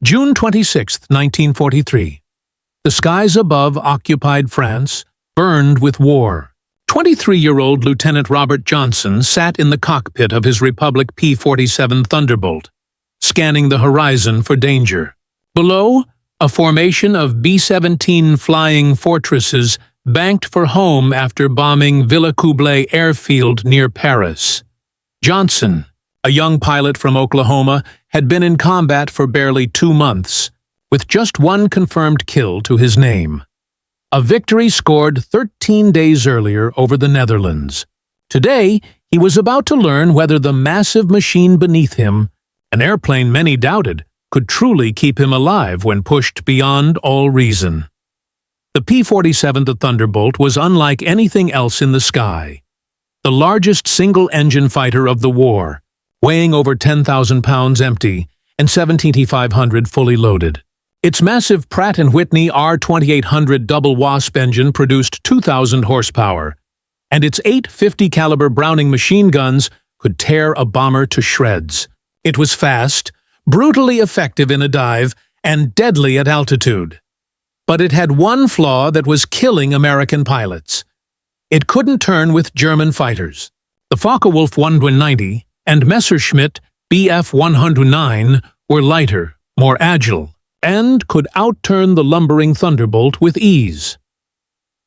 June 26, 1943. The skies above occupied France burned with war. 23-year-old Lieutenant Robert Johnson sat in the cockpit of his Republic P-47 Thunderbolt, scanning the horizon for danger. Below, a formation of B-17 flying fortresses banked for home after bombing Villacoublay airfield near Paris. Johnson, a young pilot from Oklahoma, had been in combat for barely 2 months, with just one confirmed kill to his name. A victory scored 13 days earlier over the Netherlands. Today, he was about to learn whether the massive machine beneath him, an airplane many doubted, could truly keep him alive when pushed beyond all reason. The P-47 Thunderbolt was unlike anything else in the sky. The largest single-engine fighter of the war, weighing over 10,000 pounds empty and 17,500 fully loaded. Its massive Pratt & Whitney R2800 double Wasp engine produced 2,000 horsepower, and its 850 caliber Browning machine guns could tear a bomber to shreds. It was fast, brutally effective in a dive, and deadly at altitude. But it had one flaw that was killing American pilots. It couldn't turn with German fighters. The Focke-Wulf 190 and Messerschmitt Bf 109 were lighter, more agile, and could outturn the lumbering Thunderbolt with ease.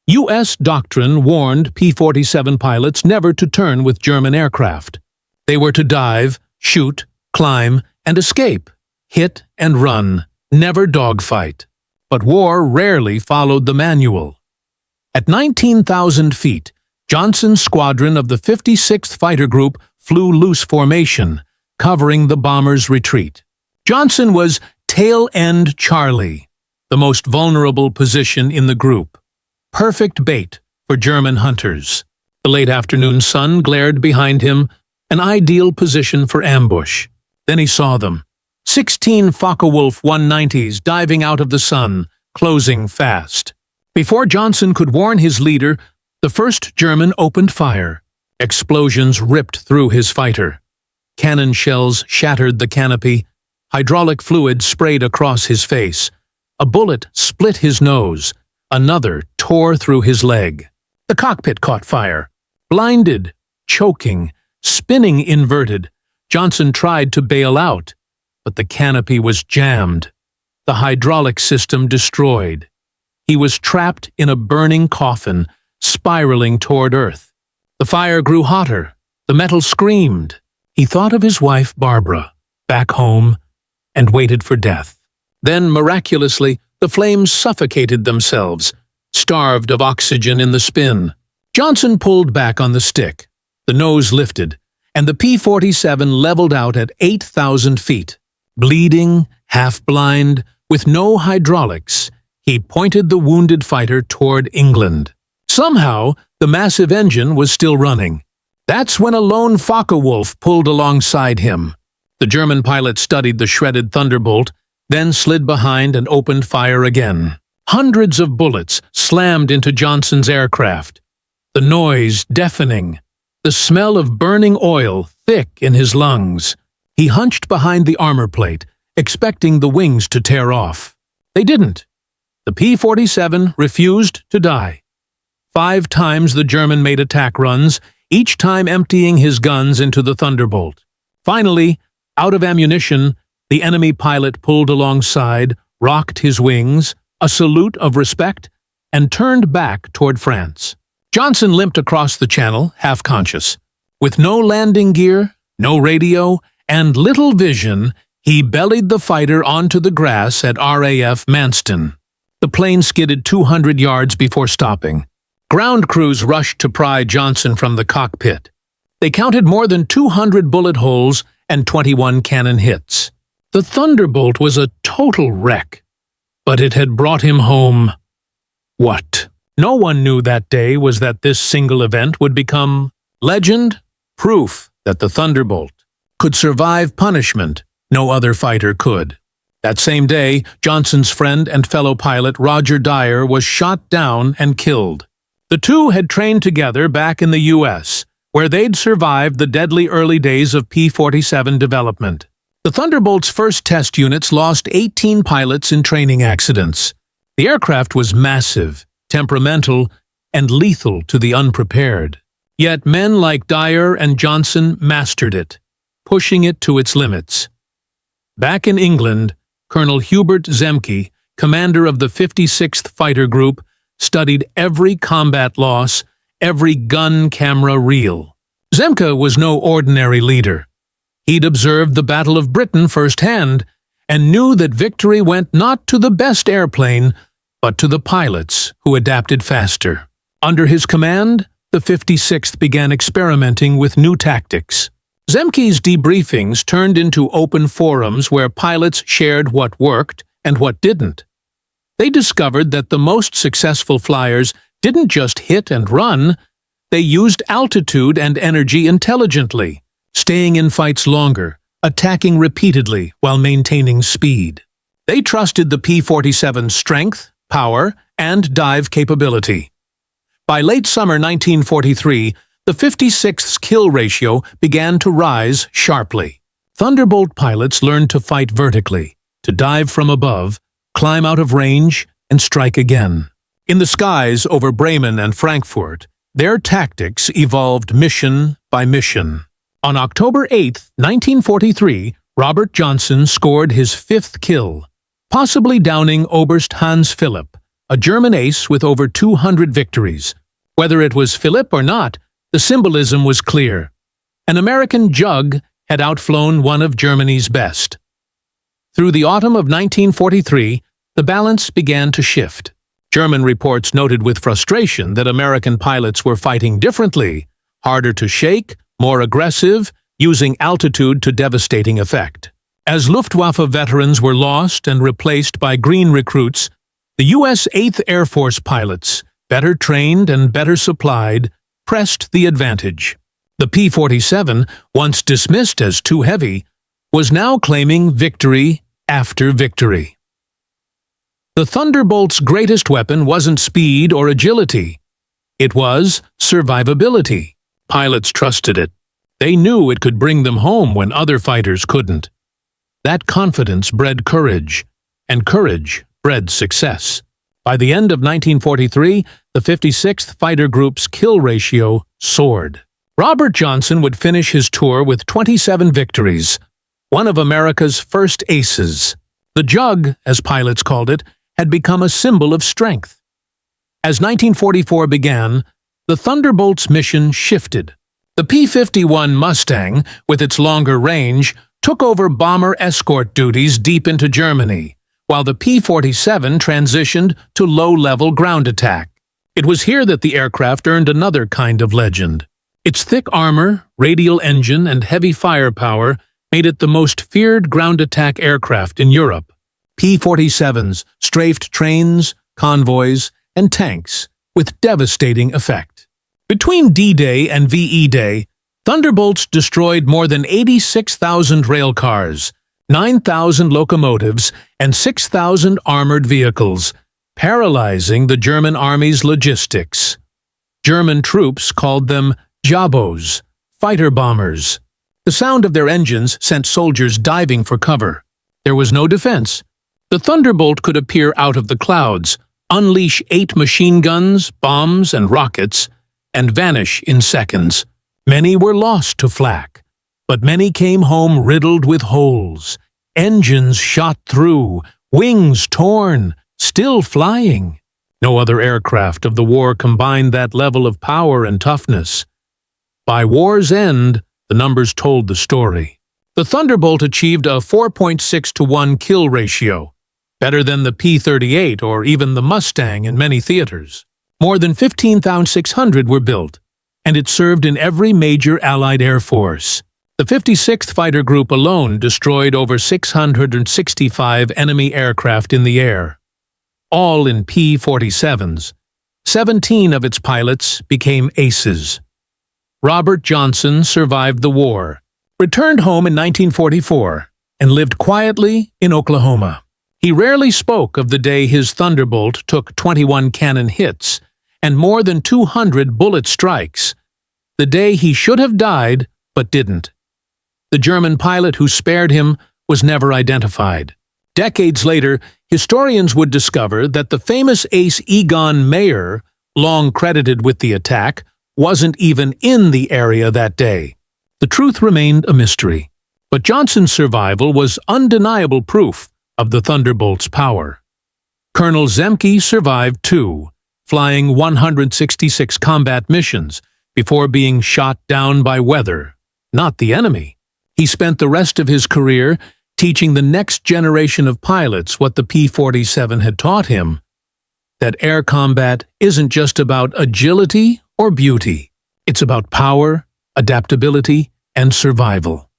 U.S. doctrine warned P-47 pilots never to turn with German aircraft. They were to dive, shoot, climb, and escape, hit and run, never dogfight. But war rarely followed the manual. At 19,000 feet, Johnson's squadron of the 56th Fighter Group flew loose formation, covering the bomber's retreat. Johnson was tail end Charlie, the most vulnerable position in the group. Perfect bait for German hunters. The late afternoon sun glared behind him, an ideal position for ambush. Then he saw them. 16 Focke-Wulf 190s diving out of the sun, closing fast. Before Johnson could warn his leader, the first German opened fire. Explosions ripped through his fighter. Cannon shells shattered the canopy. Hydraulic fluid sprayed across his face. A bullet split his nose. Another tore through his leg. The cockpit caught fire. Blinded, choking, spinning inverted, Johnson tried to bail out, but the canopy was jammed. The hydraulic system destroyed. He was trapped in a burning coffin, spiraling toward Earth. The fire grew hotter. The metal screamed. He thought of his wife, Barbara, back home, and waited for death. Then, miraculously, the flames suffocated themselves, starved of oxygen in the spin. Johnson pulled back on the stick. The nose lifted, and the P-47 leveled out at 8,000 feet. Bleeding, half-blind, with no hydraulics, he pointed the wounded fighter toward England. Somehow, the massive engine was still running. That's when a lone Focke-Wulf pulled alongside him. The German pilot studied the shredded Thunderbolt, then slid behind and opened fire again. Hundreds of bullets slammed into Johnson's aircraft. The noise deafening. The smell of burning oil thick in his lungs. He hunched behind the armor plate, expecting the wings to tear off. They didn't. The P-47 refused to die. 5 times the German made attack runs, each time emptying his guns into the Thunderbolt. Finally, out of ammunition, the enemy pilot pulled alongside, rocked his wings, a salute of respect, and turned back toward France. Johnson limped across the channel, half-conscious. With no landing gear, no radio, and little vision, he bellied the fighter onto the grass at RAF Manston. The plane skidded 200 yards before stopping. Ground crews rushed to pry Johnson from the cockpit. They counted more than 200 bullet holes and 21 cannon hits. The Thunderbolt was a total wreck, but it had brought him home. What no one knew that day was that this single event would become legend, proof that the Thunderbolt could survive punishment no other fighter could. That same day, Johnson's friend and fellow pilot Roger Dyer was shot down and killed. The two had trained together back in the U.S., where they'd survived the deadly early days of P-47 development. The Thunderbolt's first test units lost 18 pilots in training accidents. The aircraft was massive, temperamental, and lethal to the unprepared. Yet men like Dyer and Johnson mastered it, pushing it to its limits. Back in England, Colonel Hubert Zemke, commander of the 56th Fighter Group, studied every combat loss, every gun camera reel. Zemke was no ordinary leader. He'd observed the Battle of Britain firsthand and knew that victory went not to the best airplane, but to the pilots who adapted faster. Under his command, the 56th began experimenting with new tactics. Zemke's debriefings turned into open forums where pilots shared what worked and what didn't. They discovered that the most successful flyers didn't just hit and run, they used altitude and energy intelligently, staying in fights longer, attacking repeatedly while maintaining speed. They trusted the P-47's strength, power, and dive capability. By late summer 1943, the 56th's kill ratio began to rise sharply. Thunderbolt pilots learned to fight vertically, to dive from above, climb out of range, and strike again. In the skies over Bremen and Frankfurt, their tactics evolved mission by mission. On October 8, 1943, Robert Johnson scored his 5th kill, possibly downing Oberst Hans Philipp, a German ace with over 200 victories. Whether it was Philipp or not, the symbolism was clear. An American Jug had outflown one of Germany's best. Through the autumn of 1943, the balance began to shift. German reports noted with frustration that American pilots were fighting differently, harder to shake, more aggressive, using altitude to devastating effect. As Luftwaffe veterans were lost and replaced by green recruits, the U.S. 8th Air Force pilots, better trained and better supplied, pressed the advantage. The P-47, once dismissed as too heavy, was now claiming victory after victory. The Thunderbolt's greatest weapon wasn't speed or agility. It was survivability. Pilots trusted it. They knew it could bring them home when other fighters couldn't. That confidence bred courage, and courage bred success. By the end of 1943, the 56th Fighter Group's kill ratio soared. Robert Johnson would finish his tour with 27 victories, one of America's first aces. The Jug, as pilots called it, had become a symbol of strength. As 1944 began, the Thunderbolt's mission shifted. The P-51 Mustang, with its longer range, took over bomber escort duties deep into Germany, while the P-47 transitioned to low-level ground attack. It was here that the aircraft earned another kind of legend. Its thick armor, radial engine, and heavy firepower made it the most feared ground attack aircraft in Europe. P-47s strafed trains, convoys, and tanks with devastating effect. Between D-Day and VE Day, Thunderbolts destroyed more than 86,000 rail cars, 9,000 locomotives, and 6,000 armored vehicles, paralyzing the German army's logistics. German troops called them Jabos, fighter bombers. The sound of their engines sent soldiers diving for cover. There was no defense. The Thunderbolt could appear out of the clouds, unleash 8 machine guns, bombs, and rockets, and vanish in seconds. Many were lost to flak, but many came home riddled with holes, engines shot through, wings torn, still flying. No other aircraft of the war combined that level of power and toughness. By war's end, the numbers told the story. The Thunderbolt achieved a 4.6-to-1 kill ratio, better than the P-38 or even the Mustang in many theaters. More than 15,600 were built, and it served in every major Allied air force. The 56th Fighter Group alone destroyed over 665 enemy aircraft in the air, all in P-47s. 17 of its pilots became aces. Robert Johnson survived the war, returned home in 1944, and lived quietly in Oklahoma. He rarely spoke of the day his Thunderbolt took 21 cannon hits and more than 200 bullet strikes, the day he should have died but didn't. The German pilot who spared him was never identified. Decades later, historians would discover that the famous ace Egon Mayer, long credited with the attack, wasn't even in the area that day. The truth remained a mystery, but Johnson's survival was undeniable proof of the Thunderbolt's power. Colonel Zemke survived too, flying 166 combat missions before being shot down by weather, not the enemy. He spent the rest of his career teaching the next generation of pilots what the P-47 had taught him, that air combat isn't just about agility or beauty. It's about power, adaptability, and survival.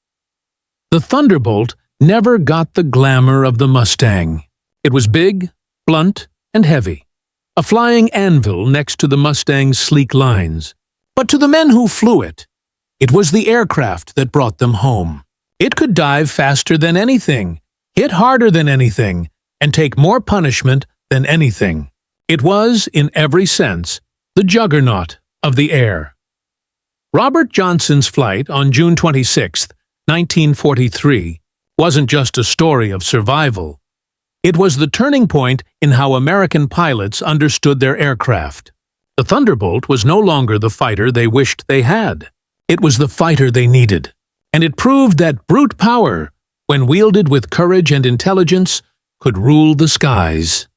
The Thunderbolt never got the glamour of the Mustang. It was big, blunt, and heavy, a flying anvil next to the Mustang's sleek lines. But to the men who flew it, it was the aircraft that brought them home. It could dive faster than anything, hit harder than anything, and take more punishment than anything. It was, in every sense, the juggernaut of the air. Robert Johnson's flight on June 26, 1943, wasn't just a story of survival. It was the turning point in how American pilots understood their aircraft. The Thunderbolt was no longer the fighter they wished they had. It was the fighter they needed. And it proved that brute power, when wielded with courage and intelligence, could rule the skies.